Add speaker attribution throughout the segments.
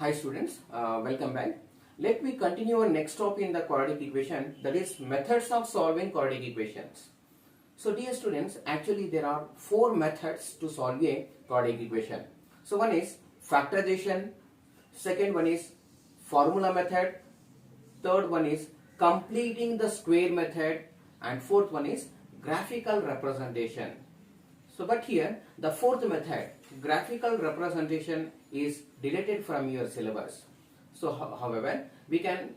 Speaker 1: Hi students, welcome back. Let me continue our next topic in the quadratic equation, that is methods of solving quadratic equations. So dear students, actually there are four methods to solve a quadratic equation. So one is factorization, second one is formula method, third one is completing the square method, and fourth one is graphical representation. So but here the fourth method, graphical representation, is deleted from your syllabus. So however, we can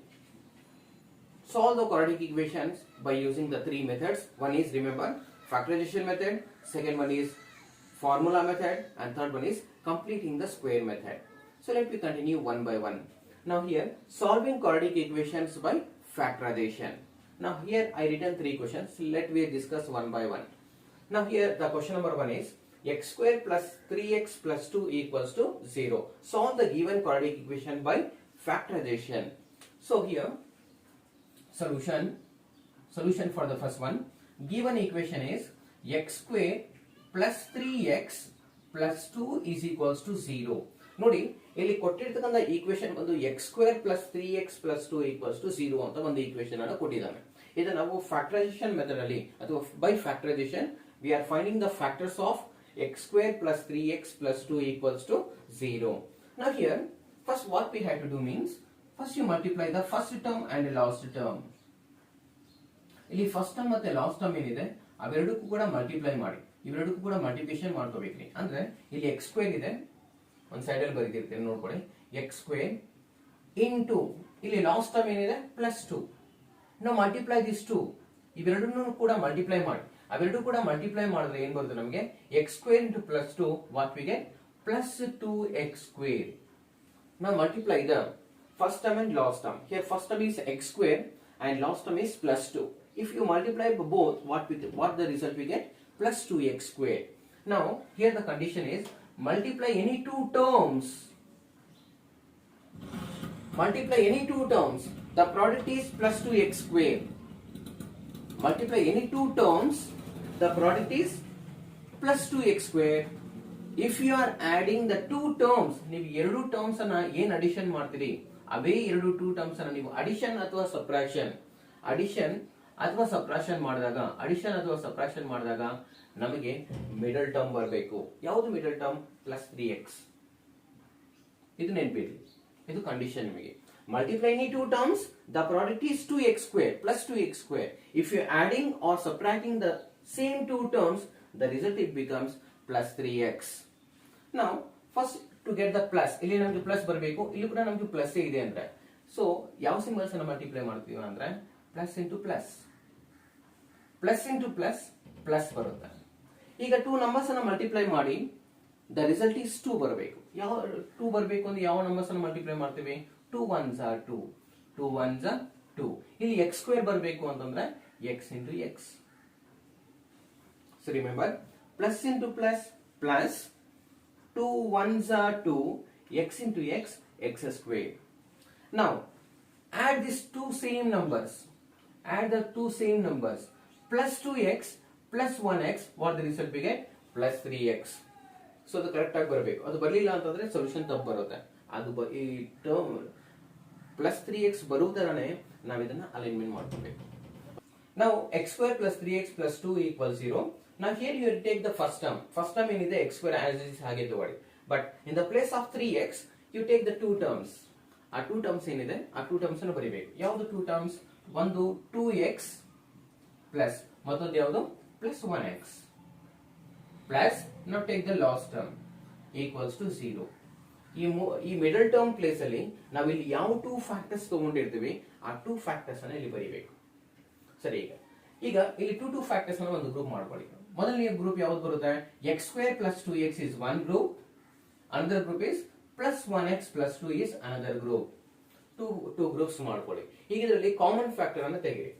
Speaker 1: solve the quadratic equations by using the three methods. One is, remember, factorization method, second one is formula method, and third one is completing the square method. So let me continue one by one. Now here, solving quadratic equations by factorization. Now here I written three questions. Let me discuss one by one. Now here the question number one is x square plus 3x plus 2 equals to 0. Solve the given quadratic equation by factorization. So here solution for the first one, given equation is x square plus 3x plus 2 is equals to 0. ನೋಡಿ ಇಲ್ಲಿ ಕೊಟ್ಟಿರ್ತಕ್ಕಂಥ equation ಬಂದು x square plus 3x plus 2 equals to 0 ಅಂತ ಒಂದು equation ಅನ್ನು ಕೊಟ್ಟಿದ್ದಾನೆ. ಇದನ್ನು ನಾವು ಫ್ಯಾಕ್ಟರೈಸೇಷನ್ ಮೆಥಡ್ ಅಲ್ಲಿ ಅಥವಾ by factorisation we are finding the factors of x square plus 3x plus 2 equals to 0. Now here, first what we have to do means, first you multiply the first term and the last term. ಇಲ್ಲಿ first term ಮತ್ತೆ last term ಏನಿದೆ ಅವೆರಡಕ್ಕೂ ಕೂಡ multiply ಮಾಡಿ, ಇವೆರಡಕ್ಕೂ ಕೂಡ multiplication ಮಾಡ್ಕೋಬೇಕ್ರಿ. ಅಂದ್ರೆ ಇಲ್ಲಿ x square ಇದೆ, ಒಂದು ಸೈಡ್ ಅಲ್ಲಿ ಬರೆದಿರ್ತೀನಿ ನೋಡ್ಕೊಳ್ಳಿ, x ಸ್ಕ್ವೇರ್ ಇಂಟು ಇಲ್ಲಿ ಲಾಸ್ಟ್ ಟರ್ಮ್ ಏನಿದೆ ಪ್ಲಸ್ 2. ನಾವು ಮಲ್ಟಿಪ್ಲೈ ದಿಸ್ 2, ಇವೆರಡನ್ನೂ ಕೂಡ ಮಲ್ಟಿಪ್ಲೈ ಮಾಡಿ, ಅವೆರಡೂ ಕೂಡ ಮಲ್ಟಿಪ್ಲೈ ಮಾಡಿದ್ರೆ ಏನ್ ಬರುತ್ತೆ ನಮಗೆ, x square into plus 2 what we get plus 2x square. Now multiply the first term and last term. Here first term is x square and last term is plus 2. If you multiply both, what the result we get? Plus 2x square. Now here the condition is multiply any two terms. Multiply any two terms. The product is plus 2x square. Multiply any two terms. The product is plus 2x square. If you are adding the two terms, ನೀವು ಎರಡು terms ಅನ್ನ ಏನ್ addition ಮಾಡ್ತೀರಿ, ಅವೇ ಎರಡು two terms ಅನ್ನ ನೀವು addition ಅಥವಾ subtraction ಮಾಡಿದಾಗ ನಮಗೆ ಮಿಡಲ್ ಟರ್ಮ್ ಬರಬೇಕು. ಯಾವುದು ಮಿಡಲ್ ಟರ್ಮ್? Plus 3x. ಇದು ನೆನಪಿರಲಿ, ಇದು ಕಂಡೀಷನ್ ನಿಮಗೆ. Multiply any two terms, the product is 2x square plus 2x square. If you are adding or subtracting the same two terms, the result it becomes plus 3x. Now first to get the plus, ಇಲ್ಲಿ ನಮಗೆ plus ಬರಬೇಕು, ಇಲ್ಲಿ ಕೂಡ ನಮಗೆ plus ಇದೆ ಅಂದ್ರೆ, so ಯಾವ symbols ಅನ್ನು ಮಲ್ಟಿಪ್ಲೈ ಮಾಡ್ತೀವಿ ಅಂದ್ರೆ ಪ್ಲಸ್ ಇಂಟು ಪ್ಲಸ್ ಪ್ಲಸ್ ಬರುತ್ತೆ. ಈಗ ಟೂ ನಂಬರ್ಸ್ ಅನ್ನು ಮಲ್ಟಿಪ್ಲೈ ಮಾಡಿ ದ ರಿಸಲ್ಟ್ ಈಸ್ 2 ಬರಬೇಕು. ಯಾವ 2 ಬರಬೇಕು ಅಂದ್ರೆ ಯಾವ ನಂಬರ್ಸ್ ಅನ್ನು ಮಲ್ಟಿಪ್ಲೈ ಮಾಡ್ತೀವಿ? 2 1s are 2, 2 1s are 2. ಇಲ್ಲಿ x ಸ್ಕ್ವೇರ್ ಬರಬೇಕು ಅಂತಂದ್ರೆ x into x. So remember, plus into plus, 2 1s are 2, x into x, x square. Now add these two same numbers, plus 2x plus 1x, what the result we get? Plus 3x. So ಅದು correct ಆಗಿ ಬರಬೇಕು. ಅದು ಬರಲಿಲ್ಲ ಅಂತಂದ್ರೆ solution ತಪ್ಪು ಬರುತ್ತೆ. ಅದು ಈ ಟರ್ಮ್ ಪ್ಲಸ್ 3x ಬರುವುದರನೇ ನಾವು ಇದನ್ನ ಅಲೈನ್ಮೆಂಟ್ ಮಾಡ್ಕೋಬೇಕು. ನಾವು x square plus 3x plus 2 equals 0. Now here you take the first term. First term ಏನಿದೆ x square as is ಹಾಗೆ ತಗೊಳ್ಳಿ. But in the place of 3x you take the two terms. ಆ two terms ಏನಿದೆ ಆ two terms ಅನ್ನು ಬರಿಬೇಕು. ಯಾವುದು two terms? ಒಂದು 2x plus ಮತ್ತೊಂದು ಯಾವುದು plus 1x plus now take the last term equals to 0. ಈ ಮಿಡಲ್ ಟರ್ಮ್ ಪ್ಲೇಸ್ ಅಲ್ಲಿ ನಾವು ಇಲ್ಲಿ ಯಾವ ಟೂ ಫ್ಯಾಕ್ಟರ್ಸ್ ತಗೊಂಡಿರ್ತೀವಿ ಆ ಟೂ ಫ್ಯಾಕ್ಟರ್ಸ್ ಅನ್ನ ಇಲ್ಲಿ ಬರೀಬೇಕು. ಸರಿ, ಈಗ ಇಲ್ಲಿ ಟೂ ಫ್ಯಾಕ್ಟರ್ಸ್ ಅನ್ನ ಒಂದು ಗ್ರೂಪ್ ಮಾಡ್ಕೊಳ್ಳಿ. ಮೊದಲನೇ ಗ್ರೂಪ್ ಯಾವ್ದು ಬರುತ್ತೆ? x square plus 2x is one group, another group is plus 1x plus 2 is another group. two groups ಮಾಡ್ಕೊಳ್ಳಿ. ಈಗ ಇದರಲ್ಲಿ ಕಾಮನ್ ಫ್ಯಾಕ್ಟರ್ ಅನ್ನು ತೆಗೆಯಿರಿ.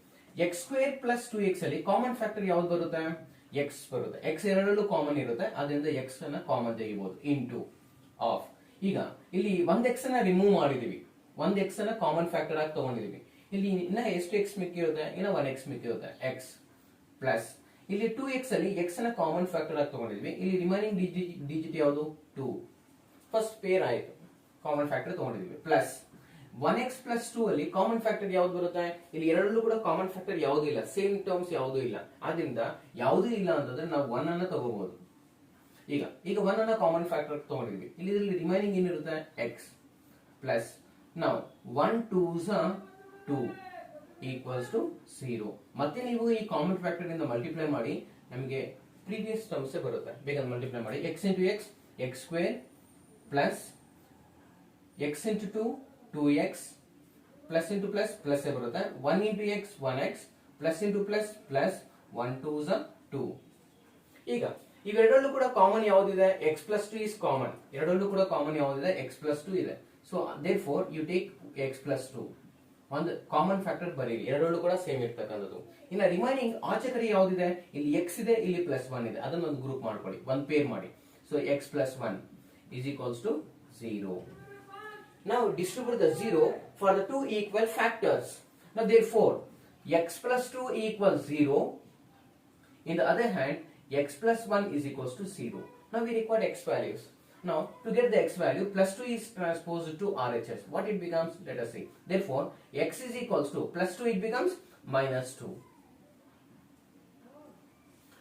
Speaker 1: x square plus 2x ಅಲ್ಲಿ ಕಾಮನ್ ಫ್ಯಾಕ್ಟರ್ ಯಾವ್ದು ಬರುತ್ತೆ? x ಬರುತ್ತೆ. x ಎರಡರಲ್ಲೂ ಕಾಮನ್ ಇರುತ್ತೆ, ಅದರಿಂದ x ಅನ್ನ ಕಾಮನ್ ತೆಗಿಬಹುದು ಇಂಟು ಆಫ್. ಈಗ ಇಲ್ಲಿ ಒಂದ್ x ಅನ್ನ ರಿಮೂವ್ ಮಾಡಿದೀವಿ, ಒಂದ್ x ಅನ್ನ ಕಾಮನ್ ಫ್ಯಾಕ್ಟರ್ ಆಗಿ ತಗೊಂಡಿದೀವಿ. ಇಲ್ಲಿ ಇನ್ನ ಎಷ್ಟು x ಮಿಕ್ಕಿರುತ್ತೆ? ಇನ್ನ 1x ಮಿಕ್ಕಿರುತ್ತೆ. x ಪ್ಲಸ್ ಇಲ್ಲಿ 2x ಅಲ್ಲಿ x ಅನ್ನ ಕಾಮನ್ ಫ್ಯಾಕ್ಟರ್ ಆಗಿ ತಗೊಂಡಿದ್ವಿ, ಇಲ್ಲಿ ರಿಮೈನಿಂಗ್ ಡಿಜಿಟ್ ಯಾವುದು? 2. ಫಸ್ಟ್ ಪೇರ್ ಆಯ್ತು, ಕಾಮನ್ ಫ್ಯಾಕ್ಟರ್ ತಗೊಂಡಿದೀವಿ ಪ್ಲಸ್ 1x ಪ್ಲಸ್ 2 ಅಲ್ಲಿ ಕಾಮನ್ ಫ್ಯಾಕ್ಟರ್ ಯಾವ್ದು ಬರುತ್ತೆ? ಇಲ್ಲಿ ಎರಡರಲ್ಲೂ ಕೂಡ ಕಾಮನ್ ಫ್ಯಾಕ್ಟರ್ ಯಾವುದೂ ಇಲ್ಲ, ಸೇಮ್ ಟರ್ಮ್ಸ್ ಯಾವುದೂ ಇಲ್ಲ. ಆದ್ರಿಂದ ಯಾವುದೂ ಇಲ್ಲ ಅಂತಂದ್ರೆ ನಾವು 1 ಅನ್ನ ತಗೋಬಹುದು. ಈಗ 1 ಅನ್ನ ಕಾಮನ್ ಫ್ಯಾಕ್ಟರ್ ತಗೊಂಡಿದ್ವಿ. ಇಲ್ಲಿ ರಿಮೈನಿಂಗ್ ಏನಿರುತ್ತೆ? x ಪ್ಲಸ್ ನಾವು 1 2s 2 ಈಕ್ವಲ್ಸ್ ಟು 0. ಮತ್ತೆ ನೀವು ಈ ಕಾಮನ್ ಫ್ಯಾಕ್ಟರ್ ಇಂದ ಮಲ್ಟಿಪ್ಲೈ ಮಾಡಿ ನಮಗೆ ಪ್ರೀವಿಯಸ್ ಟರ್ಮ್ಸ್ ಬರುತ್ತೆ. ಬೇಗ ಮಲ್ಟಿಪ್ಲೈ ಮಾಡಿ x into x x square plus x into 2 2x plus into plus plus ಬರುತ್ತೆ. 1 into x 1x plus into plus plus 1 2s 2. ಈಗ ಇವೆರಡರಲ್ಲೂ ಕೂಡ ಕಾಮನ್ ಯಾವುದಿದೆ? x plus 2 is common. ಎರಡರಲ್ಲೂ ಕೂಡ ಕಾಮನ್ ಯಾವುದಿದೆ? x ಪ್ಲಸ್ 2 ಇದೆ. So therefore you take x plus 2 ಒಂದು common factor ಬರೀರಿ, ಎರಡರಲ್ಲೂ ಕೂಡ ಸೇಮ್ ಇರ್ತಕ್ಕಂಥದ್ದು. ಇನ್ನ ರಿಮೈನಿಂಗ್ ಆಚೆ ಕಡೆ ಯಾವುದಿದೆ? ಇಲ್ಲಿ x ಇದೆ, ಇಲ್ಲಿ ಪ್ಲಸ್ 1 ಇದೆ. ಅದನ್ನ ಒಂದು ಗ್ರೂಪ್ ಮಾಡ್ಕೊಳ್ಳಿ, ಒಂದು ಪೇರ್ ಮಾಡಿ. So x plus 1 is equals to 0. Now distribute the 0 for the two equal factors. Now therefore x plus 2 equals 0. In the other hand, x plus 1 is equals to 0. Now we require x values. Now to get the x value, plus 2 is transposed to RHS. What it becomes? Let us see. Therefore x is equals to plus 2, it becomes minus 2.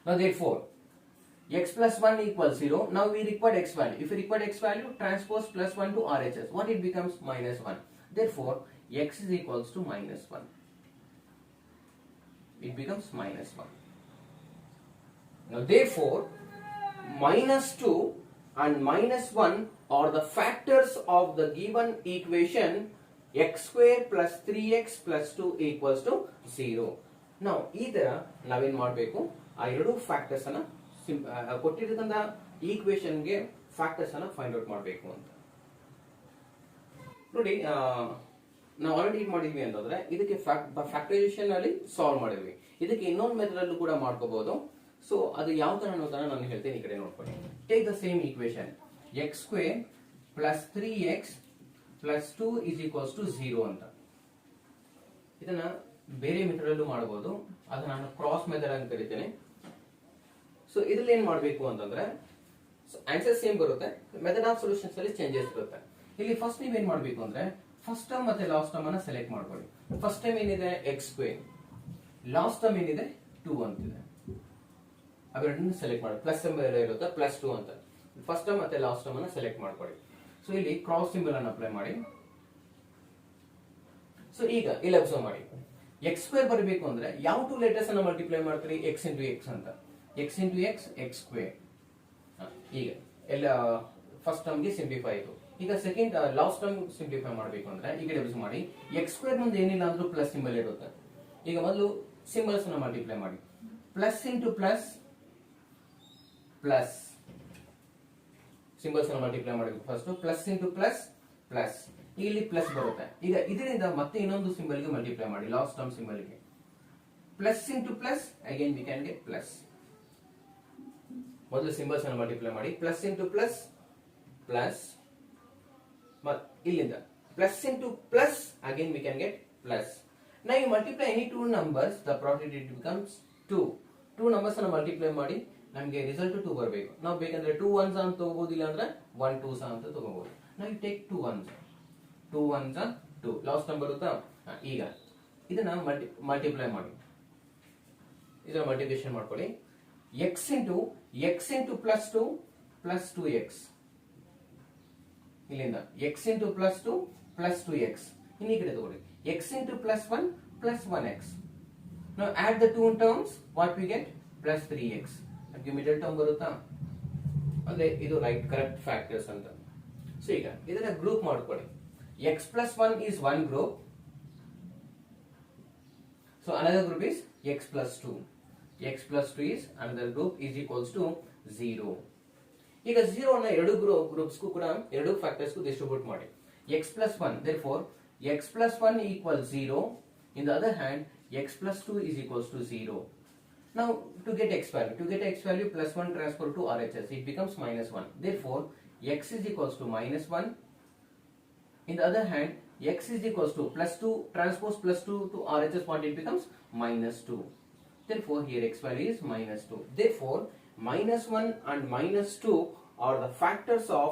Speaker 1: Now therefore x plus 1 equals 0. Now we require x value. If we require x value, transpose plus 1 to RHS. What it becomes? Minus 1. Therefore x is equals to minus 1. It becomes minus 1. Now therefore minus 2 and minus 1 are the factors of the given equation x square plus 3x plus 2 equals to 0. Now ಇದರ ನಾವೇನ್ ಮಾಡಬೇಕು? ಆ ಎರಡು factors ಅನ್ನ ಕೊಟ್ಟಿರ್ತಕ್ಕಂಥ ಈಕ್ವೇಶನ್ಗೆ factors ಅನ್ನ find out ಮಾಡಬೇಕು ಅಂತ ನೋಡಿ. ನಾವು ಆಲ್ರೆಡಿ ಇದು ಮಾಡಿದ್ವಿ ಅಂತಂದ್ರೆ ಇದಕ್ಕೆ ಫ್ಯಾಕ್ಟರೈಸೇಷನ್ ಅಲ್ಲಿ ಸಾಲ್ವ್ ಮಾಡಿದ್ವಿ. ಇದಕ್ಕೆ ಇನ್ನೊಂದು ಮೆಥಡ್ ಅಲ್ಲೂ ಕೂಡ ಮಾಡ್ಕೋಬಹುದು. ಸೊ ಅದು ಯಾವ ತರ ಅನ್ನೋದನ್ನ ನಾನು ಹೇಳ್ತೇನೆ, ಈ ಕಡೆ ನೋಡ್ಕೊಳ್ಳಿ. Take the same equation x square plus 3x plus 2 is equals to 0 ಅಂತ. ಇದನ್ನ ಬೇರೆ ಮೆಥಡ್ ಅಲ್ಲೂ ಮಾಡಬಹುದು, ಅದನ್ನ ನಾನು ಕ್ರಾಸ್ ಮೆಥಡ್ ಅಂತ ಕರಿತೇನೆ. ಸೊ ಇದ್ರಲ್ಲಿ ಏನ್ ಮಾಡಬೇಕು ಅಂತಂದ್ರೆ ಆನ್ಸರ್ ಸೇಮ್ ಬರುತ್ತೆ, ಮೆಥಡ್ ಆಫ್ ಸೊಲ್ಯೂಷನ್ಸ್ ಅಲ್ಲಿ ಚೇಂಜಸ್ ಇರುತ್ತೆ. ಇಲ್ಲಿ ಫಸ್ಟ್ ನೀವೇನ್ ಮಾಡಬೇಕು ಅಂದ್ರೆ ಫಸ್ಟ್ ಟರ್ಮ್ ಮತ್ತೆ ಲಾಸ್ಟ್ ಟರ್ಮ್ ಅನ್ನ ಸೆಲೆಕ್ಟ್ ಮಾಡ್ಕೊಳ್ಳಿ. ಫಸ್ಟ್ ಟರ್ಮ್ ಏನಿದೆ? x square. ಲಾಸ್ಟ್ ಟರ್ಮ್ ಏನಿದೆ? 2 ಅಂತಿದೆ. ಅವೆರಡನ್ನು ಸೆಲೆಕ್ಟ್ ಮಾಡಿ, ಪ್ಲಸ್ ಸಿಂಬಲ್ ಇರುತ್ತೆ, ಪ್ಲಸ್ 2 ಅಂತ. ಫಸ್ಟ್ ಟರ್ಮ್ ಮತ್ತೆ ಲಾಸ್ಟ್ ಟರ್ಮ್ ಅನ್ನ ಸೆಲೆಕ್ಟ್ ಮಾಡ್ಕೊಳ್ಳಿ. ಸೊ ಇಲ್ಲಿ ಕ್ರಾಸ್ ಸಿಂಬಲ್ ಅನ್ನು ಅಪ್ಲೈ ಮಾಡಿ. ಸೊ ಈಗ ಇಲ್ಲಿ ಅಬ್ಸರ್ವ್ ಮಾಡಿ, x ಸ್ಕ್ವೇರ್ ಬರಬೇಕು ಅಂದ್ರೆ ಯಾವ ಟೂ ಲೆಟರ್ಸ್ ಅನ್ನ ಮಲ್ಟಿಪ್ಲೈ ಮಾಡ್ತೀರಿ? x ಇಂಟು x ಅಂತ. x into x x square. ಈಗ ಎಲ್ಲ ಫಸ್ಟ್ ಟರ್ಮ್ ಗೆ ಸಿಂಪ್ಲಿಫೈ ಆಯಿತು. ಈಗ ಸೆಕೆಂಡ್ ಲಾಸ್ಟ್ ಟರ್ಮ್ ಸಿಂಪ್ಲಿಫೈ ಮಾಡಬೇಕು ಅಂದ್ರೆ ಈ ಕಡೆ ಯೂಸ್ ಮಾಡಿ. x ಸ್ಕ್ವೇರ್ ಮುಂದೆ ಏನಿಲ್ಲ ಅಂದ್ರೂ ಪ್ಲಸ್ ಸಿಂಬಲ್ ಇರುತ್ತೆ. ಈಗ ಮೊದಲು ಸಿಂಬಲ್ಸ್ ಅನ್ನ ಮಲ್ಟಿಪ್ಲೈ ಮಾಡಿ. Plus into plus plus symbols ಅನ್ನು ಮಲ್ಟಿಪ್ಲೈ ಮಾಡಬೇಕು. First plus into plus plus, ಇಲ್ಲಿ ಪ್ಲಸ್ ಬರುತ್ತೆ. ಈಗ ಇದರಿಂದ ಮತ್ತೆ ಇನ್ನೊಂದು ಸಿಂಬಲ್ ಗೆ ಮಲ್ಟಿಪ್ಲೈ ಮಾಡಿ, ಲಾಸ್ಟ್ ಟರ್ಮ್ ಸಿಂಬಲ್ ಗೆ. Plus into plus again we can get plus. ಮೊದಲು ಸಿಂಬಲ್ಸ್ ಅನ್ನು ಮಲ್ಟಿಪ್ಲೈ ಮಾಡಿ. ಪ್ಲಸ್ ಇಂಟು ಪ್ಲಸ್ ಪ್ಲಸ್, ಇಲ್ಲಿಂದ plus into plus again we can get plus. Now you multiply any two numbers, the product it becomes 2. Two numbers ಅನ್ನು multiply ಮಾಡಿ ನಮಗೆ result 2 ಬರಬೇಕು. ನಾವು ಬೇಕಂದ್ರೆ 2 1s ಅಂತ ತಗೋಬಹುದು, ಇಲ್ಲ ಅಂದ್ರೆ 1 2s ಅಂತ ತಗೋಬಹುದು. ನಾವು you take 2 1s 2 1s 2 last term ಬರುತ್ತಾ? ಈಗ ಇದನ್ನ ಮಲ್ಟಿಪ್ಲೈ ಮಾಡಿ, ಇದರ ಮಲ್ಟಿಪ್ಲಿಕೇಶನ್ ಮಾಡ್ಕೊಳ್ಳಿ. x into plus 2 plus 2x, ಇಲ್ಲಿಂದ x into plus 2 plus 2x. ಇನ್ನು ಈ ಕಡೆ ತಗೊಳ್ಳಿ, x into plus 1 plus 1x. Now add the two terms, what we get? Plus 3x. ಅದಕ್ಕೆ ಮಿಡಲ್ ಟರ್ಮ್ ಬರುತ್ತಾ? ಅಂದ್ರೆ ಇದು ರೈಟ್ ಕರೆಕ್ಟ್ ಫ್ಯಾಕ್ಟರ್ಸ್ ಅಂತ. ಸೊ ಈಗ ಇದನ್ನ ಗ್ರೂಪ್ ಮಾಡ್ಕೊಳ್ಳಿ. x plus 1 is one group. So another group is x plus 2. x plus 2 is another group is equals to 0. ಈಗ 0 ನ ಎರಡು ಗ್ರೂಪ್ಸ್ ಕೂಡ ಎರಡು ಫ್ಯಾಕ್ಟರ್ಸ್ ಗೂ ಡಿಸ್ಟ್ರಿಬ್ಯೂಟ್ ಮಾಡಿ. x plus 1, therefore x plus 1 equals 0. In the other hand, x plus 2 is equals to 0. Now, to get x value, plus 1 transfer to RHS, it becomes minus 1. Therefore, x is equals to minus 1. In the other hand, x is equals to plus 2 transpose plus 2 to RHS, what it becomes? Minus 2. Therefore, here x value is minus 2. Therefore, minus 1 and minus 2 are the factors of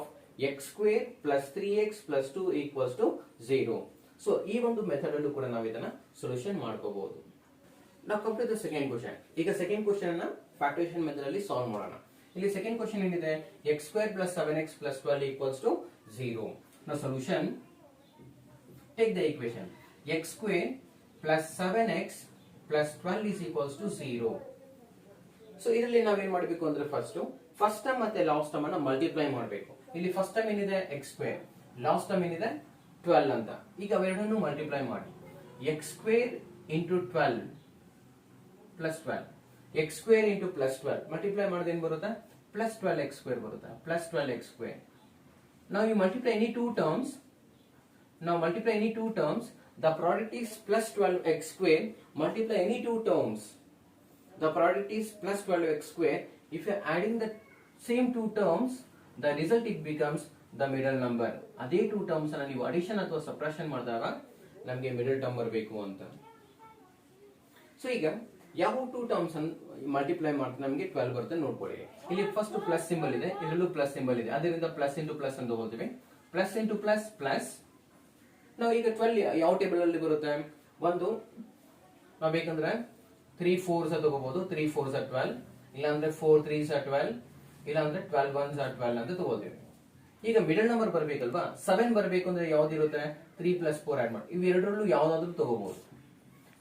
Speaker 1: X square plus 3x plus 2 equals to 0. So ಈ ಒಂದು method ಅಲ್ಲೂ ಕೂಡ ನಾವು ಇದನ್ನ solution ಮಾಡ್ಕೋಬಹುದು. ನಾವು complete the second question. ಈಗ second question ಅನ್ನ ಫ್ಯಾಕ್ಟರೇಷನ್ ಮೆಥಡ್ ಅಲ್ಲಿ ಸಾಲ್ವ್ ಮಾಡೋಣ. ಇಲ್ಲಿ ಸೆಕೆಂಡ್ ಕ್ವಶನ್ ಏನಿದೆ, X square plus 7x plus 12 equals to 0. ನಾವು solution, take the equation X square plus 7x plus 12 is equals to 0. So ಇದರಲ್ಲಿ ನಾವೇನ್ ಮಾಡಬೇಕು ಅಂದ್ರೆ ಫಸ್ಟ್ ಟರ್ಮ್ ಮತ್ತೆ ಲಾಸ್ಟ್ ಟರ್ಮ್ ಅನ್ನ ಮಲ್ಟಿಪ್ಲೈ ಮಾಡಬೇಕು. ಇಲ್ಲಿ ಫಸ್ಟ್ ಟರ್ಮ್ ಏನಿದೆ ಎಕ್ಸ್ ಸ್ಕ್ವೇರ್, ಲಾಸ್ಟ್ ಟರ್ಮ್ ಏನಿದೆ 12 ಅಂತ. ಈಗ ಅವೆರಡನ್ನು ಮಲ್ಟಿಪ್ಲೈ ಮಾಡಿ. X square into 12 plus 12, X square into plus 12 multiply ಮಾಡಿದ್ರೆ ಏನ್ ಬರುತ್ತೆ, ಪ್ಲಸ್ 12x ಸ್ಕ್ವೇರ್ ಬರುತ್ತೆ, ಪ್ಲಸ್ 12x ಸ್ಕ್ವೇರ್. ನಾವು you multiply any two terms, the product is plus 12x square. Multiply any two terms, the product is plus 12x square. If you are adding the same two terms, the result it becomes the middle number. ಅದೇ two terms ಅನ್ನು ನೀವು addition ಅಥವಾ subtraction ಮಾಡಿದಾಗ ನಮಗೆ middle term ಬರಬೇಕು ಅಂತ. So ಈಗ ಯಾವ ಟೂ ಟರ್ಮ್ಸ್ ಅನ್ನು ಮಲ್ಟಿಪ್ಲೈ ಮಾಡ್ತಾರೆ ನಮಗೆ 12 ಬರುತ್ತೆ ನೋಡ್ಕೊಳ್ಳಿ. ಇಲ್ಲಿ ಫಸ್ಟ್ ಪ್ಲಸ್ ಸಿಂಬಲ್ ಇದೆ, ಇಲ್ಲೂ ಪ್ಲಸ್ ಸಿಂಬಲ್ ಇದೆ, ಅದರಿಂದ ಪ್ಲಸ್ ಇಂಟು ಪ್ಲಸ್ ಅಂತ ತಗೊಳ್ತೀವಿ. Plus into plus plus. ನಾವು ಈಗ 12 ಯಾವ ಟೇಬಲ್ ಅಲ್ಲಿ ಬರುತ್ತೆ, ಒಂದು ನಾವು ಬೇಕಂದ್ರೆ 3 4s ತಗೋಬಹುದು, 3 4s 12, ಇಲ್ಲ ಅಂದ್ರೆ 4 3s 12, ಇಲ್ಲ ಅಂದ್ರೆ 12 1s 12 ಅಂತ ತಗೋತೀವಿ. ಈಗ ಮಿಡಲ್ ನಂಬರ್ ಬರ್ಬೇಕಲ್ವಾ, 7 ಬರ್ಬೇಕು ಅಂದ್ರೆ ಯಾವ್ದಿರುತ್ತೆ, 3 plus 4 ಆಡ್ ಮಾಡಿ. ಇವೆರಡರಲ್ಲೂ ಯಾವ್ದಾದ್ರು ತಗೋಬಹುದು.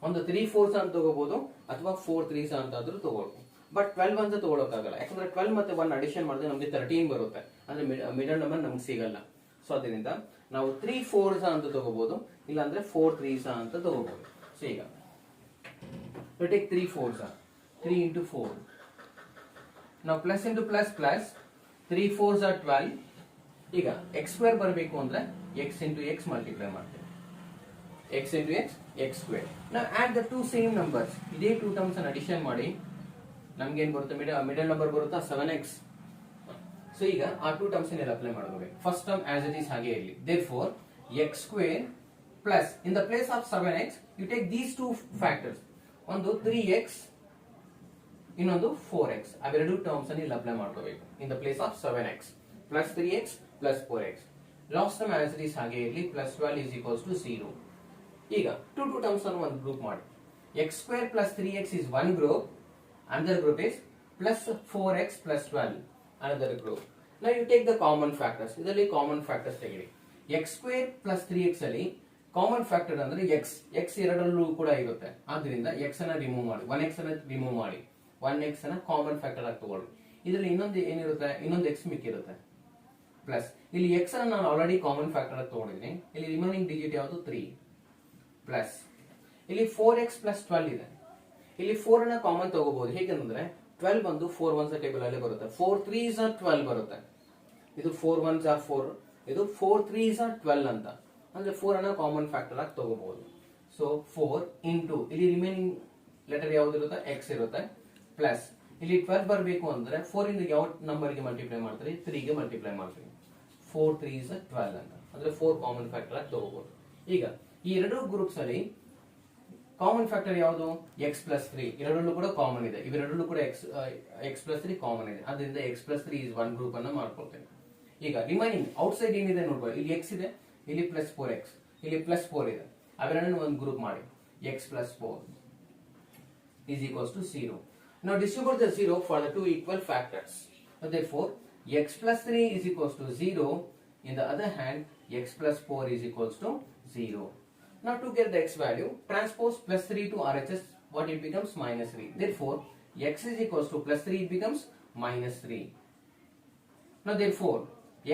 Speaker 1: ಒಂದು 3 4s ಅಂತ ತಗೋಬಹುದು ಅಥವಾ 4 3s ಅಂತಾದ್ರೂ ತಗೋಬಹುದು. ಬಟ್ 12 1s ತಗೊಳಕ್ಕಾಗಲ್ಲ, ಯಾಕಂದ್ರೆ 12 ಮತ್ತೆ 1 ಅಡಿಷನ್ ಮಾಡಿದ್ರೆ ನಮಗೆ 13 ಬರುತ್ತೆ, ಅಂದ್ರೆ ಮಿಡಲ್ ನಂಬರ್ ನಮ್ಗೆ ಸಿಗಲ್ಲ. ಸೊ ಅದರಿಂದ ನಾವು 3 4s ಅಂತ ತಗೋಬಹುದು, ಇಲ್ಲ ಅಂದ್ರೆ 4 3s ಅಂತ ತಗೋಬಹುದು. ಸೊ ಈಗ ಟೇಕ್ 3 4s, 3 into 4. ನಾವು plus into plus plus, 3 4s 12. ಈಗ ಎಕ್ಸ್ ಸ್ಕ್ವೇರ್ ಬರಬೇಕು ಅಂದ್ರೆ ಎಕ್ಸ್ ಇಂಟು ಎಕ್ಸ್ ಮಲ್ಟಿಪ್ಲೈ ಮಾಡ್ತೇವೆ, x into x, x square. ನಾವು add the two same numbers, ಇದೇ ಟೂ ಟರ್ಮ್ಸ್ ಅನ್ನು ಅಡಿಷನ್ ಮಾಡಿ ನಮ್ಗೆ ಏನ್ ಬರುತ್ತೆ, ಮಿಡಲ್ ನಂಬರ್ ಬರುತ್ತಾ 7x. ಸೊ ಈಗ ಆ ಟೂ ಟರ್ಮ್ಸ್ ಎಲ್ಲ ಅಪ್ಲೈ ಮಾಡಬೇಕು. First term as it is ಹಾಗೆ ಇರಲಿ. therefore x square plus in the place of 7x you take these two factors, ಒಂದು 3x ಇನ್ನೊಂದು 4x. ಅವೆರಡು ಟರ್ಮ್ಸ್ ಅನ್ನು ಇಲ್ಲಿ ಅಪ್ಲೈ ಮಾಡ್ಕೋಬೇಕು. ಇನ್ the place of 7x plus 3x plus 4x. Last term as it is ಹಾಗೆ ಇರಲಿ, plus 12 is equals to 0. ಈಗ two terms ಅನ್ನು ಒಂದು ಗ್ರೂಪ್ ಮಾಡಿ. x square plus 3x is one group, another group is plus 4x plus 12, another group. Now you take the common factors. ಇದರಲ್ಲಿ common factors ತೆಗೆಯಿರಿ. x square plus 3x ಅಲ್ಲಿ common factor ಅಂದ್ರೆ x ಎರಡರಲ್ಲೂ ಕೂಡ ಇರುತ್ತೆ, ಆದ್ರಿಂದ x ಅನ್ನ remove ಮಾಡಿ, 1x ಅನ್ನ ರಿಮೂವ್ ಮಾಡಿ, 1x ಅನ್ನ ಕಾಮನ್ ಫ್ಯಾಕ್ಟರ್ ಆಗಿ ತಗೊಳ್ಳಿ. ಇದರಲ್ಲಿ ಇನ್ನೊಂದು ಏನಿರುತ್ತೆ, ಇನ್ನೊಂದು x ಮಿಕ್ಕಿರುತ್ತೆ ಪ್ಲಸ್. ಇಲ್ಲಿ x ಅನ್ನ ನಾನು ಆಲ್ರೆಡಿ ಕಾಮನ್ ಫ್ಯಾಕ್ಟರ್ ಆಗಿ ತಗೊಂಡಿದ್ದೀನಿ. ಇಲ್ಲಿ ರಿಮೈನಿಂಗ್ ಡಿಜಿಟ್ ಯಾವುದು 3 ಪ್ಲಸ್. ಇಲ್ಲಿ 4x ಪ್ಲಸ್ 12 ಇದೆ. ಇಲ್ಲಿ 4 ಅನ್ನ ಕಾಮನ್ ತಗೋಬಹುದು. ಹೇಗೆಂದ್ರೆ 12 ಬಂದು 4 1s ಟೇಬಲ್ ಅಲ್ಲಿ ಬರುತ್ತೆ, 4 3s 12 ಬರುತ್ತೆ. ಇದು 4 1s 4, ಇದು 4 3s 12 ಅಂತ. ಅಂದ್ರೆ 4 ಅನ್ನ ಕಾಮನ್ ಫ್ಯಾಕ್ಟರ್ ಆಗಿ ತಗೋಬಹುದು. ಸೊ 4 ಇಂಟು ಇಲ್ಲಿ ರಿಮೈನಿಂಗ್ ಲೆಟರ್ ಯಾವ್ದು ಇರುತ್ತೆ, x ಇರುತ್ತೆ, ಪ್ಲಸ್ ಇಲ್ಲಿ 12 ಬರಬೇಕು ಅಂದ್ರೆ 4 ಇಂದ ಯಾವ ನಂಬರ್ ಗೆ ಮಲ್ಟಿಪ್ಲೈ ಮಾಡ್ತೀರಿ, 3 ಗೆ ಮಲ್ಟಿಪ್ಲೈ ಮಾಡ್ತೀವಿ. 4 3s 12 ಅಂತ, ಅಂದ್ರೆ 4 ಕಾಮನ್ ಫ್ಯಾಕ್ಟರ್ ಆಗಿ ತಗೋಬಹುದು. ಈಗ ಈ ಎರಡು ಗ್ರೂಪ್ಸ್ ಅಲ್ಲಿ ಕಾಮನ್ ಫ್ಯಾಕ್ಟರ್ ಯಾವುದು, x ಪ್ಲಸ್ 3. ಎರಡರಲ್ಲೂ ಕೂಡ ಕಾಮನ್ ಇದೆ, ಇವೆರಡರಲ್ಲೂ ಕೂಡ x ಪ್ಲಸ್ 3 ಕಾಮನ್ ಇದೆ, ಅದರಿಂದ x plus 3 is one group ಅನ್ನ ಮಾಡ್ಕೊಳ್ತೇವೆ. ಈಗ ರಿಮೈನಿಂಗ್ ಔಟ್ ಸೈಡ್ ಏನಿದೆ ನೋಡ್ಬೋದು, ಇಲ್ಲಿ x ಇದೆ, ಇಲ್ಲಿ ಪ್ಲಸ್ 4x, ಇಲ್ಲಿ ಪ್ಲಸ್ 4 ಇದೆ, ಅವೆರಡನ್ನು ಒಂದು ಗ್ರೂಪ್ ಮಾಡಿ. x plus 4 is equals to 0. Now distribute the 0 for the two equal factors. Therefore x plus 3 is equals to 0. In the other hand, x plus 4 is equals to 0. Now to get the x value, transpose plus 3 to RHS, what it becomes, minus 3. Therefore x is equals to plus 3, it becomes minus 3. Now therefore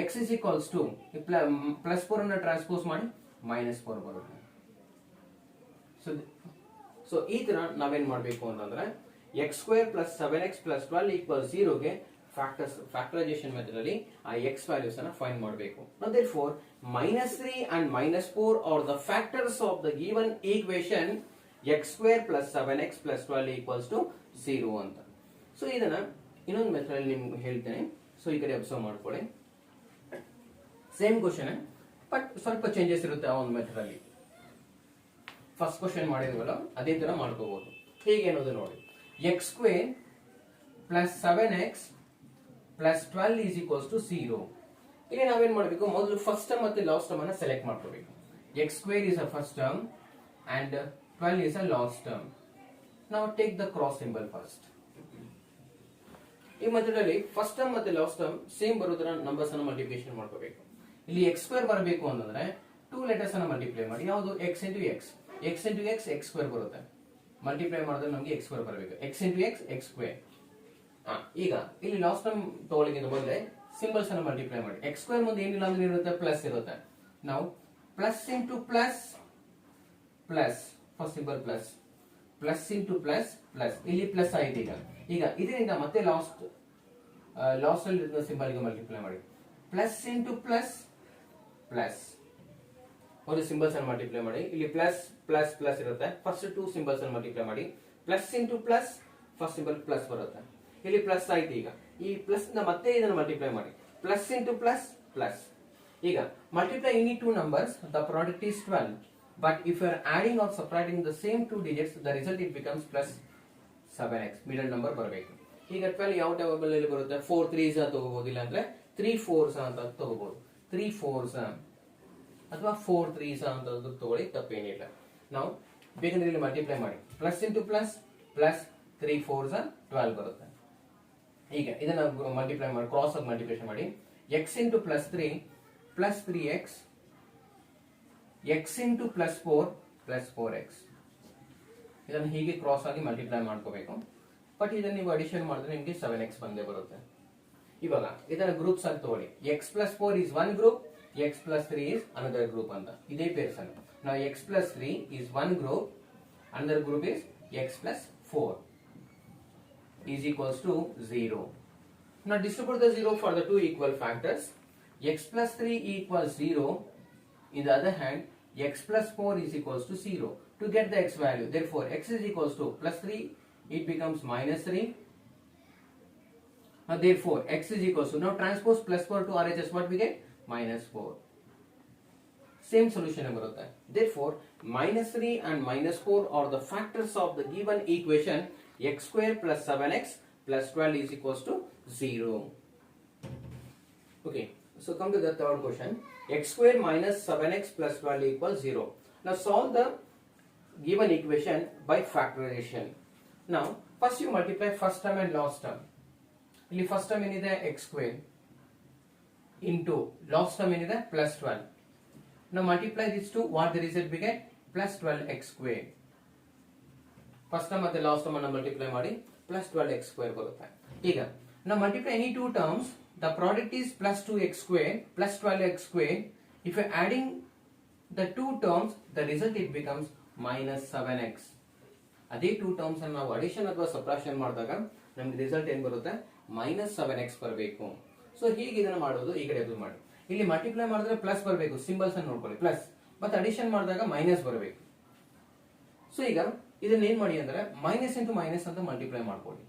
Speaker 1: x is equals to plus 4 ಅನ್ನು transpose ಮಾಡಿ minus 4 ಬರುತ್ತೆ. So ಈ ತರ ನಾವೇನ್ ಮಾಡಬೇಕು ಅಂತಂದ್ರೆ x square plus 7x plus 12 equal 0 ಗೆ factorisation method ಅಲ್ಲಿ ಆ x ವ್ಯಾಲ್ಯೂಸ್ ಅನ್ನ ಫೈಂಡ್ ಮಾಡಬೇಕು. Now therefore minus 3 and minus 4 are the factors of the given equation x square plus 7x plus 12 equals to 0 ಅಂತ. ಸೊ ಇದನ್ನ ಇನ್ನೊಂದು method ಅಲ್ಲಿ ನಿಮ್ಗೆ ಹೇಳ್ತೇನೆ. ಸೊ ಈ ಕಡೆ ಅಬ್ಸರ್ವ್ ಮಾಡ್ಕೊಳ್ಳಿ. ಸೇಮ್ ಕ್ವಶನ್ ಬಟ್ ಸ್ವಲ್ಪ ಚೇಂಜಸ್ ಇರುತ್ತೆ ಆ ಒಂದು ಮೆಥಡ್ ಅಲ್ಲಿ. ಫಸ್ಟ್ ಕ್ವಶನ್ ಮಾಡಿದ್ವಲ್ಲ ಅದೇ ತರ ಮಾಡ್ಕೋಬಹುದು. ಹೇಗೆ ಅನ್ನೋದು ನೋಡಿ. x square plus 7x plus 12 is equals to 0. ಇಲ್ಲಿ ನಾವೇನ್ ಮಾಡಬೇಕು, ಮೊದಲು ಫಸ್ಟ್ ಟರ್ಮ್ ಮತ್ತೆ ಲಾಸ್ಟ್ ಟರ್ಮ್ ಅನ್ನ ಸೆಲೆಕ್ಟ್ ಮಾಡ್ಕೋಬೇಕು. x square is a first term and 12 is a last term. Now take the cross symbol first. ಈ ಮೆಥಡ್ ಅಲ್ಲಿ first term ಮತ್ತೆ ಲಾಸ್ಟ್ ಟರ್ಮ್ ಸೇಮ್ ಬರೋದ್ರ ನಂಬರ್ಸ್ ಅನ್ನು ಮಲ್ಟಿಪ್ಲಿಕೇಶನ್ ಮಾಡ್ಕೋಬೇಕು. ಇಲ್ಲಿ x ಸ್ಕ್ವೇರ್ ಬರಬೇಕು ಅಂತಂದ್ರೆ ಟೂ ಲೆಟರ್ಸ್ ಅನ್ನ ಮಲ್ಟಿಪ್ಲೈ ಮಾಡಿ. ಯಾವುದು? x into X, x into x x square ಬರುತ್ತೆ. ಮಲ್ಟಿಪ್ಲೈ ಮಾಡಿದ್ರೆ ನಮಗೆ x ಸ್ಕ್ವೇರ್ ಬರಬೇಕು. x into x x square. ಈಗ ಇಲ್ಲಿ ಲಾಸ್ಟ್ ಟರ್ಮ್ ತಗೊಳ್ಳಿಕ್ಕಿಂತ ಮೊದಲೇ ಸಿಂಬಲ್ಸ್ ಅನ್ನು ಮಲ್ಟಿಪ್ಲೈ ಮಾಡಿ. x ಸ್ಕ್ವೇರ್ ಮುಂದೆ ಏನಿಲ್ಲ ಅಂದ್ರೆ ಇರುತ್ತೆ, ಪ್ಲಸ್ ಇರುತ್ತೆ. ನಾವು plus into plus plus, first symbol plus, plus into plus plus, ಇಲ್ಲಿ ಪ್ಲಸ್ ಆಯ್ತು. ಈಗ ಇದರಿಂದ ಮತ್ತೆ ಲಾಸ್ಟ್ ಅಲ್ಲಿ ಸಿಂಬಲ್ ಗೆ ಮಲ್ಟಿಪ್ಲೈ ಮಾಡಿ. ಪ್ಲಸ್ ಇಂಟು ಪ್ಲಸ್ ಪ್ಲಸ್, ಒಂದು ಸಿಂಬಲ್ಸ್ ಅನ್ನು ಮಲ್ಟಿಪ್ಲೈ ಮಾಡಿ. ಇಲ್ಲಿ ಪ್ಲಸ್ ಪ್ಲಸ್ ಪ್ಲಸ್ ಇರುತ್ತೆ. ಫಸ್ಟ್ ಟೂ ಸಿಂಬಲ್ಸ್ ಅನ್ನು ಮಲ್ಟಿಪ್ಲೈ ಮಾಡಿ. Plus into plus, first symbol plus ಬರುತ್ತೆ. ಇಲ್ಲಿ ಪ್ಲಸ್ ಆಯ್ತು. ಈಗ ಈ ಪ್ಲಸ್ ಮತ್ತೆ ಇದನ್ನು ಮಲ್ಟಿಪ್ಲೈ ಮಾಡಿ. Plus into plus plus. ಈಗ multiply any two numbers, the product is 12. But if you are adding or subtracting the same two digits, the result it becomes plus 7x. Middle number ಬರಬೇಕು. ಈಗ 12 ಯಾವ table ಅಲ್ಲಿ ಬರುತ್ತೆ? 4 3s ತಗೋಬಹುದು, ಇಲ್ಲ ಅಂದ್ರೆ 3 4s ಅಂತ ತಗೋಬಹುದು. 3 4s ಅಥವಾ 4 3s ಅಂತ ತಗೊಳ್ಳಿ, ತಪ್ಪೇನಿಲ್ಲ. ನಾವು ಬೇಕಂದ್ರೆ ಇಲ್ಲಿ ಮಲ್ಟಿಪ್ಲೈ ಮಾಡಿ. Plus into plus plus 3 4s 12 ಬರುತ್ತೆ. ಈಗ ಇದನ್ನ ಮಲ್ಟಿಪ್ಲೈ ಮಾಡಿ, ಕ್ರಾಸ್ ಆಗಿ ಮಲ್ಟಿಪ್ಲಿಕೇಶನ್ ಮಾಡಿ. x into plus 3 plus 3x, x into plus 4 plus 4x. ಇದನ್ನು ಹೀಗೆ ಕ್ರಾಸ್ ಆಗಿ ಮಲ್ಟಿಪ್ಲೈ ಮಾಡ್ಕೋಬೇಕು. ಬಟ್ ಇದನ್ನ ನೀವು ಅಡಿಷನ್ ಮಾಡಿದ್ರೆ ನಿಮಗೆ 7x ಬಂದೇ ಬರುತ್ತೆ. ಇವಾಗ ಇದನ್ನ ಗ್ರೂಪ್ಸ್ ಆಗಿ ತಗೊಳ್ಳಿ. x plus 4 is one group, x plus 3 is another group ಅಂತ. ಇದೇ ಪೇರ್ಸ್ ಅನ್ನು ನಾವು x plus 3 is one group, another group is x plus 4 is equals to 0. Now distribute the 0 for the two equal factors. X plus 3 equals 0. In the other hand, x plus 4 is equals to 0. To get the x value, therefore x is equals to plus 3, it becomes minus 3. Therefore x is equals to, now transpose plus 4 to RHS, what we get? Minus 4. Same solution ಬರುತ್ತೆ. Therefore minus 3 and minus 4 are the factors of the given equation x square plus 7x plus 12 is equals to 0. Okay. So come to the third question. X square minus 7x plus 12 equals 0. Now solve the given equation by factorization. Now first you multiply first term and last term. ಇಲ್ಲಿ first term ಏನಿದೆ x square into last term ಏನಿದೆ plus 12. Now multiply these two, what the result we get? Plus 12x square. First term ಮತ್ತೆ last term ಅನ್ನು multiply ಮಾಡಿ plus 12x square ಬರುತ್ತೆ. ಈಗ now multiply any two terms. The product is plus 2x square plus 12x square. If you are adding the two terms, the result it becomes minus 7x. ಅದೇ two terms ಅನ್ನು ನಾವು addition ಅಥವಾ subtraction ಮಾಡಿದಾಗ ನಮಗೆ result ಏನು ಬರುತ್ತೆ? minus 7x ಬರಬೇಕು. So ಹೀಗೆ ಇದನ್ನ ಮಾಡೋದು. ಈ ಕಡೆ ಅದು ಮಾಡಿ. ಇಲ್ಲಿ ಮಲ್ಟಿಪ್ಲೈ ಮಾಡಿದ್ರೆ ಪ್ಲಸ್ ಬರಬೇಕು, ಸಿಂಬಲ್ಸ್ ಅನ್ನು ನೋಡ್ಕೊಳ್ಳಿ, ಪ್ಲಸ್. ಮತ್ತೆ ಅಡಿಷನ್ ಮಾಡಿದಾಗ ಮೈನಸ್ ಬರಬೇಕು. ಸೊ ಈಗ ಇದನ್ನ ಏನ್ ಮಾಡಿ ಅಂದ್ರೆ ಮೈನಸ್ ಇಂಟು ಮೈನಸ್ ಅಂತ ಮಲ್ಟಿಪ್ಲೈ ಮಾಡ್ಕೊಳ್ಳಿ.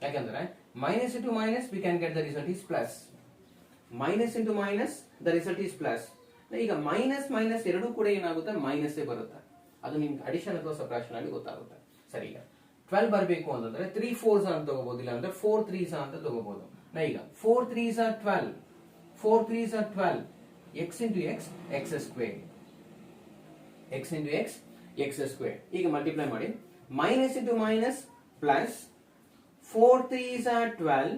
Speaker 1: ಯಾಕಂದ್ರೆ minus into minus we can get the result is plus. Minus into minus the result is plus. ಈಗ ಮೈನಸ್ ಮೈನಸ್ ಎರಡೂ ಕೂಡ ಏನಾಗುತ್ತೆ? ಮೈನಸ್ ಬರುತ್ತೆ. ಅದು ನಿಮ್ಗೆ ಅಡಿಷನ್ ಅಥವಾ ಸಬ್ಟ್ರಾಕ್ಷನ್ ಅಲ್ಲಿ ಗೊತ್ತಾಗುತ್ತೆ. ಸರಿ, ಈಗ 12 ಬರಬೇಕು ಅಂತಂದ್ರೆ 3 4s ಅಂತ ತಗೋಬಹುದು, ಇಲ್ಲ ಅಂದ್ರೆ 4 3s ಅಂತ ತಗೋಬಹುದು. ಈಗ 4 3s are 12, 4 3s are 12, x into x x square, x into x x square. ಈಗ ಮಲ್ಟಿಪ್ಲೈ ಮಾಡಿ. Minus into minus plus 4 3s are 12,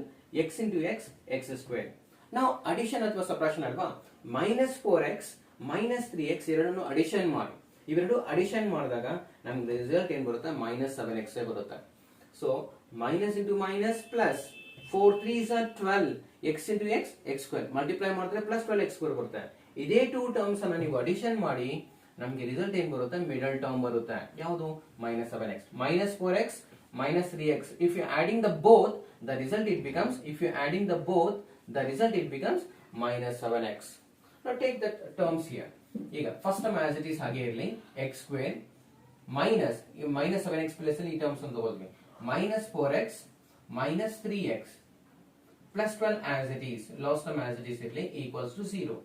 Speaker 1: x into x x square. ನಾವು ಅಡಿಷನ್ ಅಥವಾ ಸಬ್ಟ್ರಾಕ್ಷನ್ ಅಲ್ವಾ? minus 4x minus 3x ಎರಡನ್ನು addition ಮಾಡಿ. ಇವೆರಡು addition ಮಾಡಿದಾಗ ನಮ್ಗೆ ರಿಸಲ್ಟ್ ಏನ್ ಬರುತ್ತೆ? minus 7x ಬರುತ್ತೆ. So minus into minus plus 4 3s are 12, x into x x square. Multiply ಮಾಡಿದ್ರೆ ಪ್ಲಸ್ 12x square ಬರುತ್ತೆ. ಇದೇ ಟೂ ಟರ್ಮ್ಸ್ ಅನ್ನ ನೀವು ಅಡಿಷನ್ ಮಾಡಿ ನಮ್ಗೆ ರಿಸಲ್ಟ್ ಏನ್ ಬರುತ್ತೆ? ಮಿಡಲ್ ಟರ್ಮ್ ಬರುತ್ತೆ. ಯಾವುದು? minus 7x minus 4x minus 3x. If you adding the both, the result it becomes, if you adding the both, the result it becomes minus 7x. Now take the terms here. ಈಗ first term as it is ಹಾಗೆ ಇರಲಿ, x square minus 7x plus ಈ terms ಅಂತ ತಗೊಳ್ಳಿ, minus 4x minus 3x plus 12 as it is, last term as it is ಇರಲಿ, equals to 0.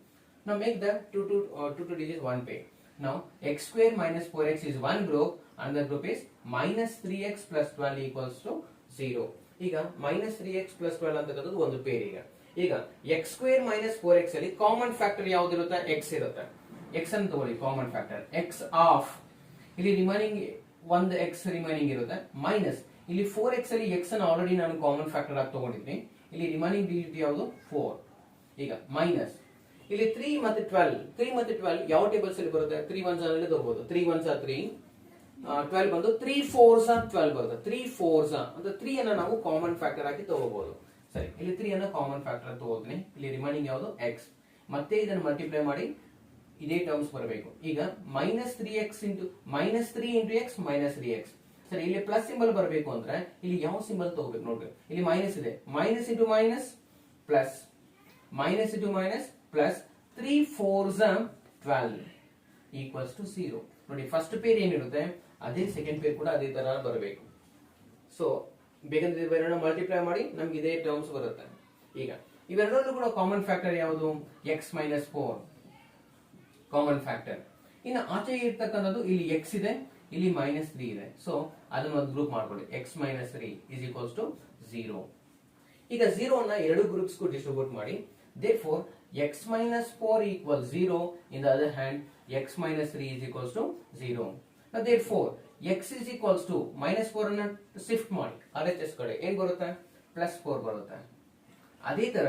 Speaker 1: Now make the two digits one pair. Now x square minus 4x is one group, another group is minus 3x plus 12 equals to 0. ಈಗ minus 3x plus 12 ಅಂತಕ್ಕಂಥದ್ದು ಒಂದು peer. ಈಗ ಈಗ X square minus 4x ಅಲ್ಲಿ common factor ಯಾವ್ದಿರುತ್ತೆ? X ಇರುತ್ತೆ. X ಅಂತ ತಗೊಳ್ಳಿ common factor. X of ಇಲ್ಲಿ ರಿಮೈನಿಂಗ್ ಒಂದು ಎಕ್ಸ್ ರಿಮೈನಿಂಗ್ ಇರುತ್ತೆ ಮೈನಸ್ ಇಲ್ಲಿ 4x ಅಲ್ಲಿ ಎಕ್ಸ್ ಅನ್ನು ಆಲ್ರೆಡಿ ನಾನು ಕಾಮನ್ ಫ್ಯಾಕ್ಟರ್ ಆಗಿ ತಗೊಂಡಿದ್ದೀನಿ. ಇಲ್ಲಿ ರಿಮೈನಿಂಗ್ ಡಿಜಿಟ್ ಯಾವುದು? 4. ಈಗ ಮೈನಸ್ ಇಲ್ಲಿ 3 ಮತ್ತೆ 12 ಯಾವ ಟೇಬಲ್ಸ್ ಅಲ್ಲಿ ಬರುತ್ತೆ? 3 1s ಅಲ್ಲಿ ತಗೋಬಹುದು. 3 1s 3, 12 ಬಂದು 3 4s 12 ಬರುತ್ತೆ. 3 4s ಅಂದ್ರೆ 3 ಅನ್ನ ನಾವು ಕಾಮನ್ ಫ್ಯಾಕ್ಟರ್ ಆಗಿ ತಗೋಬಹುದು. ಸರಿ, ಇಲ್ಲಿ 3 ಅನ್ನ ಕಾಮನ್ ಫ್ಯಾಕ್ಟರ್ ತಗೋತೀನಿ. ಇಲ್ಲಿ ರಿಮೈನಿಂಗ್ ಯಾವುದು? x. ಮತ್ತೆ ಇದನ್ನು ಮಲ್ಟಿಪ್ಲೈ ಮಾಡಿ ಇದೇ ಟರ್ಮ್ಸ್ ಬರಬೇಕು. ಈಗ -3x into -3 into x -3x. ಸರಿ, ಇಲ್ಲಿ ಪ್ಲಸ್ ಸಿಂಬಲ್ ಬರಬೇಕು ಅಂದ್ರೆ ಇಲ್ಲಿ ಯಾವ ಸಿಂಬಲ್ ತಗೋಬೇಕು ನೋಡ್ರಿ. ಇಲ್ಲಿ ಮೈನಸ್ ಇದೆ, minus into minus plus, minus into minus plus 3 4s 12 equals to 0. ನೋಡಿ, ಫಸ್ಟ್ ಪೇರ್ ಏನಿರುತ್ತೆ ಅದೇ ಸೆಕೆಂಡ್ ಪೇರ್ ಕೂಡ ಅದೇ ತರ ಬರಬೇಕು. ಸೊ ಬೇಕಂದ್ರೆ ಇವೆರಡನ್ನ ಮಲ್ಟಿಪ್ಲೈ ಮಾಡಿ ನಮ್ಗೆ ಇದೇ ಟರ್ಮ್ಸ್ ಬರುತ್ತೆ. ಈಗ ಇವೆರಡರಲ್ಲೂ ಕೂಡ ಕಾಮನ್ ಫ್ಯಾಕ್ಟರ್ ಯಾವುದು? x - 4 common factor. ಇನ್ನು ಆಚೆ ಇರ್ತಕ್ಕಂಥದ್ದು ಇಲ್ಲಿ x ಇದೆ, ಇಲ್ಲಿ -3 ಇದೆ. ಸೊ ಅದನ್ನ ಒಂದು ಗ್ರೂಪ್ ಮಾಡ್ಕೊಳ್ಳಿ. x - 3 is equals to 0. ಈಗ 0 ಅನ್ನ ಎರಡು ಗ್ರೂಪ್ಸ್ ಗೂ ಡಿಸ್ಟ್ರಿಬ್ಯೂಟ್ ಮಾಡಿ. therefore x - 4 equals 0. in the other hand x - 3 is equals to 0. now therefore x is equals to -4 ಅನ್ನ ಶಿಫ್ಟ್ ಮಾಡಿ RHS ಕಡೆ ಏನ್ ಬರುತ್ತೆ? +4 ಬರುತ್ತೆ. ಅದೇ ತರ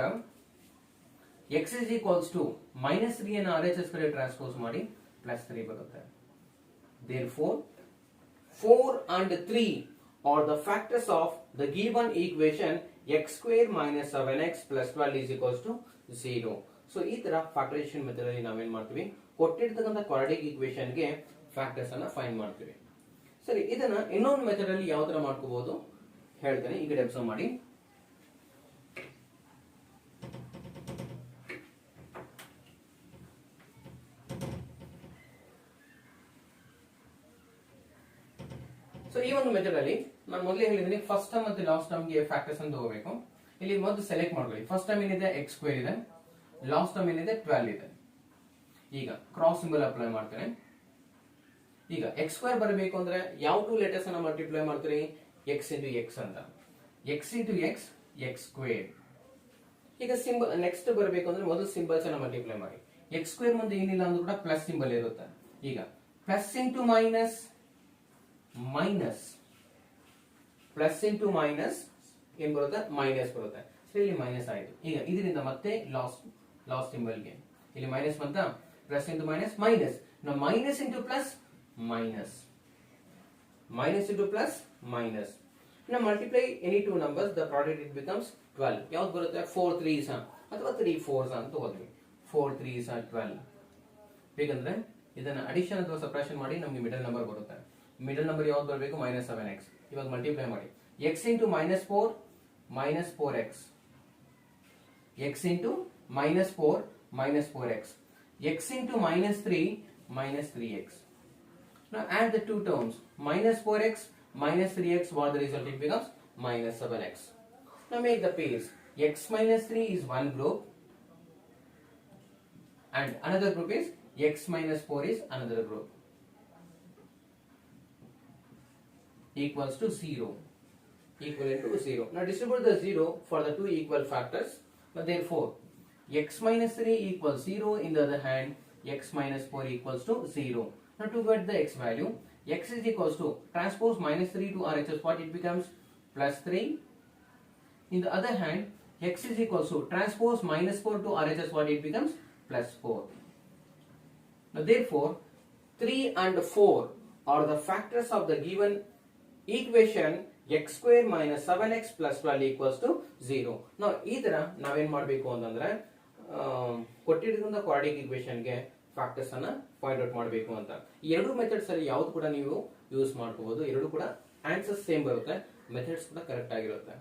Speaker 1: x is equals to -3 ಅನ್ನು RHS ಕಡೆ ಟ್ರಾನ್ಸ್ಪೋಸ್ ಮಾಡಿ +3 ಬರುತ್ತೆ. therefore 4 and 3 are the factors of the given equation x square minus 7x plus 12 is equals to 0. So ಈ ತರ ಫ್ಯಾಕ್ಟರೈಸೇಷನ್ ಮೆಥಡ್ ಅಲ್ಲಿ ನಾವೇನ್ ಮಾಡ್ತೀವಿ? ಕೊಟ್ಟಿರ್ತಕ್ಕಂಥ ಕ್ವಾಡ್ರಾಟಿಕ್ ಈಕ್ವೇಷನ್ ಗೆ ಫ್ಯಾಕ್ಟರ್ಸ್ ಅನ್ನ ಫೈಂಡ್ ಮಾಡ್ತೀವಿ. ಸರಿ, ಇದನ್ನ ಇನ್ನೊಂದು ಮೆಥಡ್ ಅಲ್ಲಿ ಯಾವ ತರ ಮಾಡ್ಕೋಬಹುದು ಹೇಳ್ತೇನೆ. ಈ ಕಡೆ ಅಬ್ಸರ್ವ್ ಮಾಡಿ. ಸೊ ಈ ಒಂದು ಮೆಥಡ್ ಅಲ್ಲಿ ನಾನು ಮೊದಲೇ ಹೇಳಿದ್ದೀನಿ ಫಸ್ಟ್ ಟರ್ಮ್ ಮತ್ತೆ ಲಾಸ್ಟ್ ಟರ್ಮ್ ಗೆ ಫ್ಯಾಕ್ಟರ್ಸ್ ಅನ್ನು ತಗೋಬೇಕು. ಇಲ್ಲಿ ಮೊದಲು ಸೆಲೆಕ್ಟ್ ಮಾಡ್ಕೊಳ್ಳಿ. ಫಸ್ಟ್ ಟರ್ಮ್ ಏನಿದೆ x ಸ್ಕ್ವೇರ್ ಇದೆ, ಲಾಸ್ಟ್ ಟರ್ಮ್ ಏನಿದೆ 12 ಇದೆ. ಈಗ ಕ್ರಾಸ್ ಸಿಂಬಲ್ ಅಪ್ಲೈ ಮಾಡ್ತೇನೆ. ಈಗ x ಸ್ಕ್ವೇರ್ ಬರಬೇಕು ಅಂದ್ರೆ ಯಾವ ಟೂ ಲೆಟರ್ಸ್ ಅನ್ನ ಮಲ್ಟಿಪ್ಲೈ ಮಾಡ್ತೀರಿ? x ಇಂಟು x ಅಂತ. x into x x square. ಈಗ ಸಿಂಬಲ್ ನೆಕ್ಸ್ಟ್ ಬರಬೇಕು ಅಂದ್ರೆ ಮೊದಲು ಸಿಂಬಲ್ಸ್ ಅನ್ನ ಮಲ್ಟಿಪ್ಲೈ ಮಾಡಿ. x ಸ್ಕ್ವೇರ್ ಮುಂದೆ ಏನಿಲ್ಲ ಅಂದ್ರೂ ಕೂಡ ಪ್ಲಸ್ ಸಿಂಬಲ್ ಇರುತ್ತೆ. ಈಗ plus into minus minus plus into minus ಏನ್ ಬರುತ್ತೆ? ಮೈನಸ್ ಬರುತ್ತೆ. ಸೊ ಇಲ್ಲಿ ಮೈನಸ್ ಆಯ್ತು. ಈಗ ಇದರಿಂದ ಮತ್ತೆ ಲಾಸ್ಟ್ ಸಿಂಬಲ್ಗೆ ಇಲ್ಲಿ ಮೈನಸ್ ಬಂತ, plus into minus minus, minus into plus minus, minus into plus minus. Multiply any two numbers, the product it becomes 12. ಯಾವ್ದು ಬರುತ್ತೆ? 4 3s ಅಥವಾ 3 4s ಅಂತ ಹೋದ್ವಿ. 4 3s 12. ಬೇಕಂದ್ರೆ ಇದನ್ನ ಅಡಿಷನ್ ಅಥವಾ ಸಬ್ಟ್ರಾಕ್ಷನ್ ಮಾಡಿ ನಮ್ಗೆ ಮಿಡಲ್ ನಂಬರ್ ಬರುತ್ತೆ. ಮಿಡಲ್ ನಂಬರ್ ಯಾವ್ದು ಬರಬೇಕು? -7x. ಇವಾಗ ಮಲ್ಟಿಪ್ಲೈ ಮಾಡಿ. x into -4 -4x, x into -4 -4x, x into -3 -3x. Now add the two terms, -4x -3x. What the result? It becomes -7x. Now make the pairs. X - 3 is one group and another group is x - 4 is another group. Equals to 0. Equivalent to 0. Now distribute the 0 for the two equal factors. Now therefore x - 3 equals 0. In the other hand x - 4 equals to 0. Now to get the x value, x is equals to transpose -3 to RHS. What it becomes? +3. In the other hand x is equals to transpose -4 to RHS. What it becomes? +4. Now therefore 3 and 4 are the factors of the given equation x square minus 7x plus 12 equals to 0. Now ಈ ತರ ನಾವೇನ್ ಮಾಡಬೇಕು ಅಂತಂದ್ರೆ ಕೊಟ್ಟಿರ್ತಕ್ಕಂಥ quadratic equation ಗೆ factors ಅನ್ನ find out ಮಾಡಬೇಕು ಅಂತ. ಈ ಎರಡು ಮೆಥಡ್ಸ್ ಅಲ್ಲಿ ಯಾವ್ದು ಕೂಡ ನೀವು ಯೂಸ್ ಮಾಡ್ಕೋಬಹುದು. ಎರಡು ಕೂಡ ಆನ್ಸರ್ ಸೇಮ್ ಬರುತ್ತೆ, ಮೆಥಡ್ಸ್ ಕೂಡ ಕರೆಕ್ಟ್ ಆಗಿರುತ್ತೆ.